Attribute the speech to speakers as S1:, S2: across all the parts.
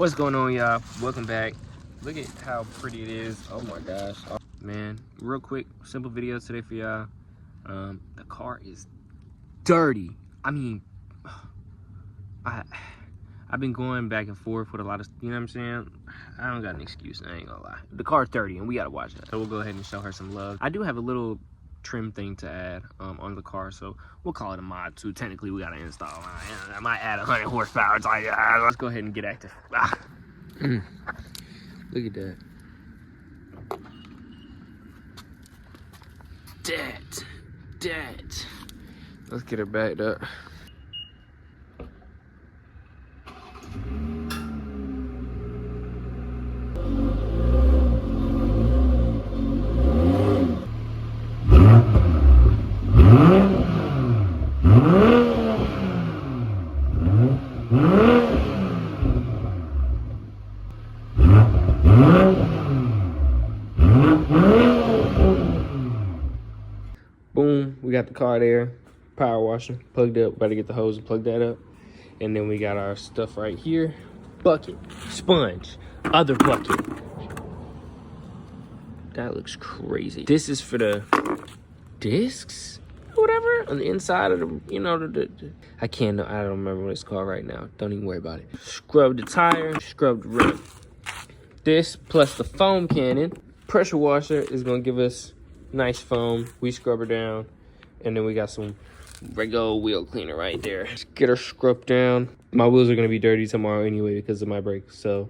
S1: What's going on, y'all? Welcome back. Look at how pretty it is. Oh my gosh. Oh, man, real quick, simple video today for y'all. The car is dirty. I mean, I've been going back and forth with a lot of, you know what I'm saying? I don't got an excuse, I ain't gonna lie. The car's dirty and we gotta watch that. So we'll go ahead and show her some love. I do have a little trim thing to add on the car, so we'll call it a mod too. Technically, we gotta install. I might add 100 horsepower. It's like, let's go ahead and get active. Look at that. That. Let's get her backed up. Boom, we got the car there, power washer, plugged up, about to get the hose and plug that up. And then we got our stuff right here, bucket, sponge, other bucket. That looks crazy. This is for the discs, whatever, on the inside of the, you know, I don't remember what it's called right now. Don't even worry about it. Scrub the tire, scrub the rim. This plus the foam cannon, pressure washer is gonna give us nice foam. We scrub her down, and then we got some regular wheel cleaner right there. Let's get her scrubbed down. My wheels are gonna be dirty tomorrow anyway because of my brakes, so.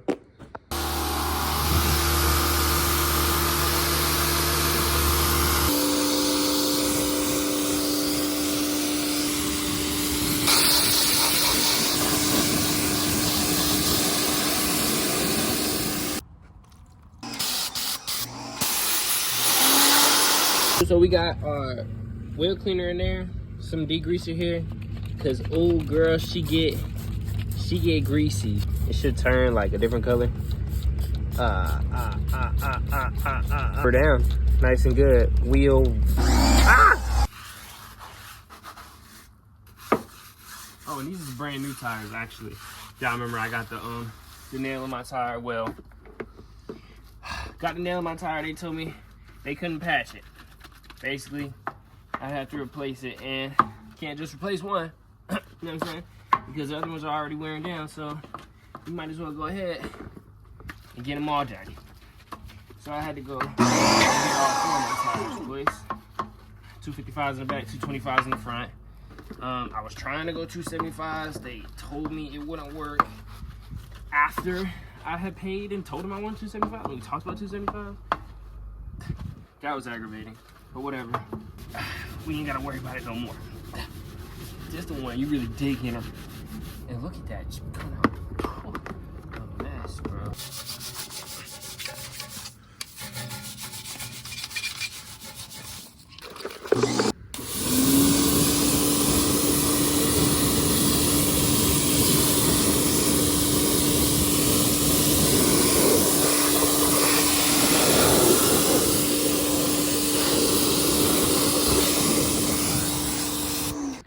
S1: So we got our wheel cleaner in there, some degreaser here, cause old girl, she get greasy. It should turn like a different color. We're down, nice and good. Wheel. Oh, and these is brand new tires actually. Y'all remember I got the nail in my tire. Well, got the nail in my tire. They told me they couldn't patch it. Basically, I have to replace it, and can't just replace one, you know what I'm saying? Because the other ones are already wearing down, so you might as well go ahead and get them all dirty. So I had to go get all 4 of my tires, boys. 255s in the back, 225s in the front. I was trying to go 275s. They told me it wouldn't work after I had paid and told them I wanted 275. When we talked about 275, that was aggravating. But whatever, we ain't gotta worry about it no more. Just the one you really dig in her. And look at that, it's coming out a mess, bro.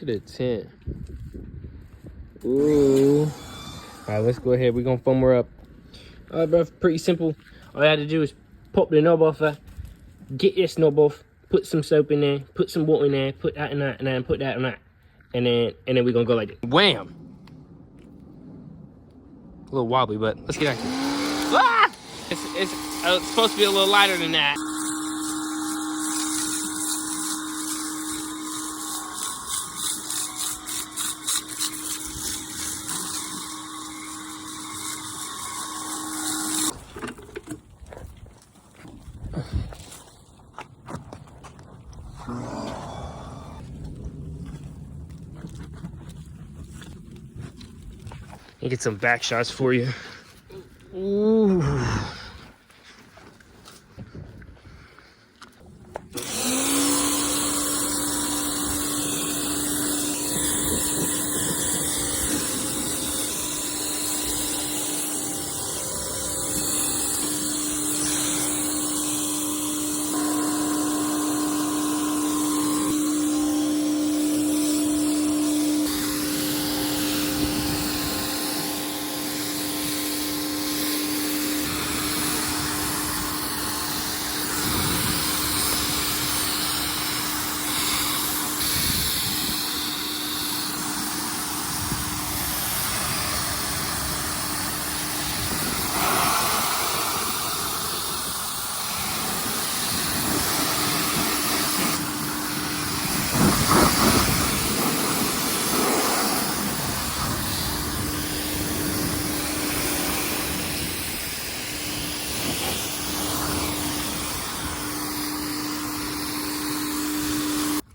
S1: Look at the tent. Ooh. All right, let's go ahead. We're gonna foam her up. All right, bro, pretty simple. All I had to do is pop the knob off her, get this knob off, put some soap in there, put some water in there, put that in that, and then put that in that. And then we're gonna go like this. Wham! A little wobbly, but let's get active. Ah! It's supposed to be a little lighter than that. And get some back shots for you. Ooh.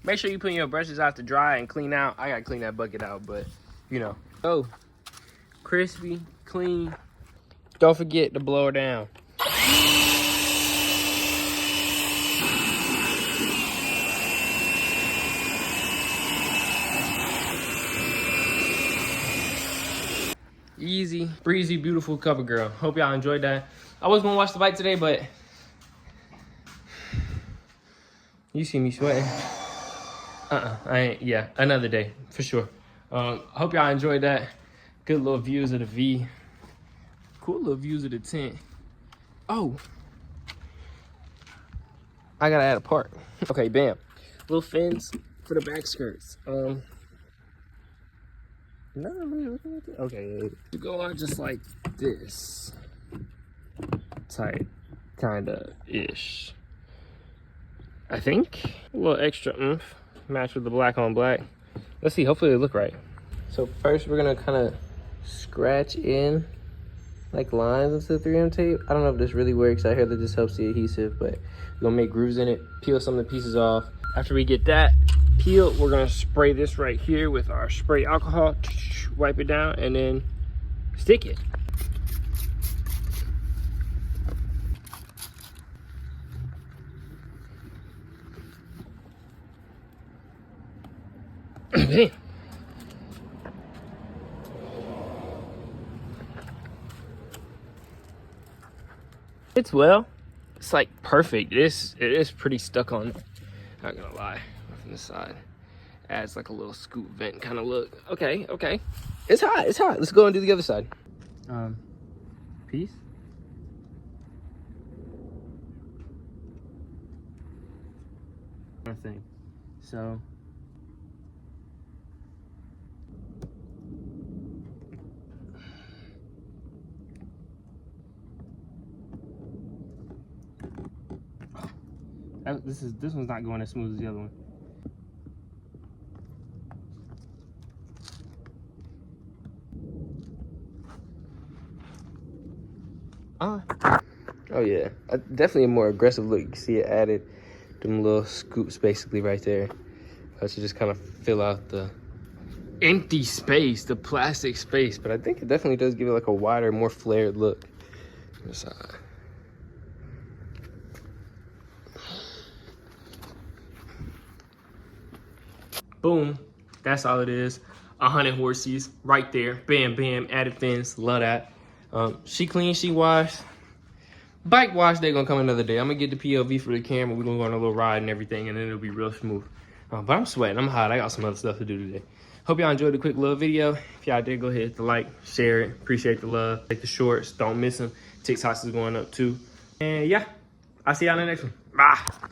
S1: Make sure you put your brushes out to dry and clean out. I gotta clean that bucket out, but you know. Oh, crispy, clean. Don't forget to blow her down. Easy, breezy, beautiful cover girl. Hope y'all enjoyed that. I was gonna watch the bike today, but you see me sweating. I ain't. Yeah, another day for sure. Hope y'all enjoyed that. Good little views of the V. Cool little views of the tent. Oh, I gotta add a part. Okay, bam. Little fins for the back skirts. No, okay, you go on just like this, tight, kinda ish. I think a little extra oomph, match with the black on black. Let's see. Hopefully they look right. So first we're gonna kind of scratch in like lines into the 3M tape. I don't know if this really works. I heard that this helps the adhesive, but we're gonna make grooves in it. Peel some of the pieces off. After we get that peeled, we're gonna spray this right here with our spray alcohol. Wipe it down and then stick it. Man. It's it's like perfect. It is pretty stuck on. Not gonna lie, from the side. Adds like a little scoop vent kind of look. Okay, okay. It's hot, it's hot. Let's go and do the other side. Peace. Thing. So this one's not going as smooth as the other one. Oh yeah, definitely a more aggressive look. You can see it added them little scoops basically right there. To just kind of fill out the empty space, the plastic space. But I think it definitely does give it like a wider, more flared look. Boom, that's all it is. 100 horses right there. Bam, bam, added fins, love that. She clean, she washed. Bike wash, they're gonna come another day. I'm gonna get the PLV for the camera. We're gonna go on a little ride and everything, and then it'll be real smooth. But I'm sweating, I'm hot. I got some other stuff to do today. Hope y'all enjoyed the quick little video. If y'all did, go ahead, hit the like, share it. Appreciate the love. Take the shorts, don't miss them. TikToks is going up too. And yeah, I'll see y'all in the next one. Bye.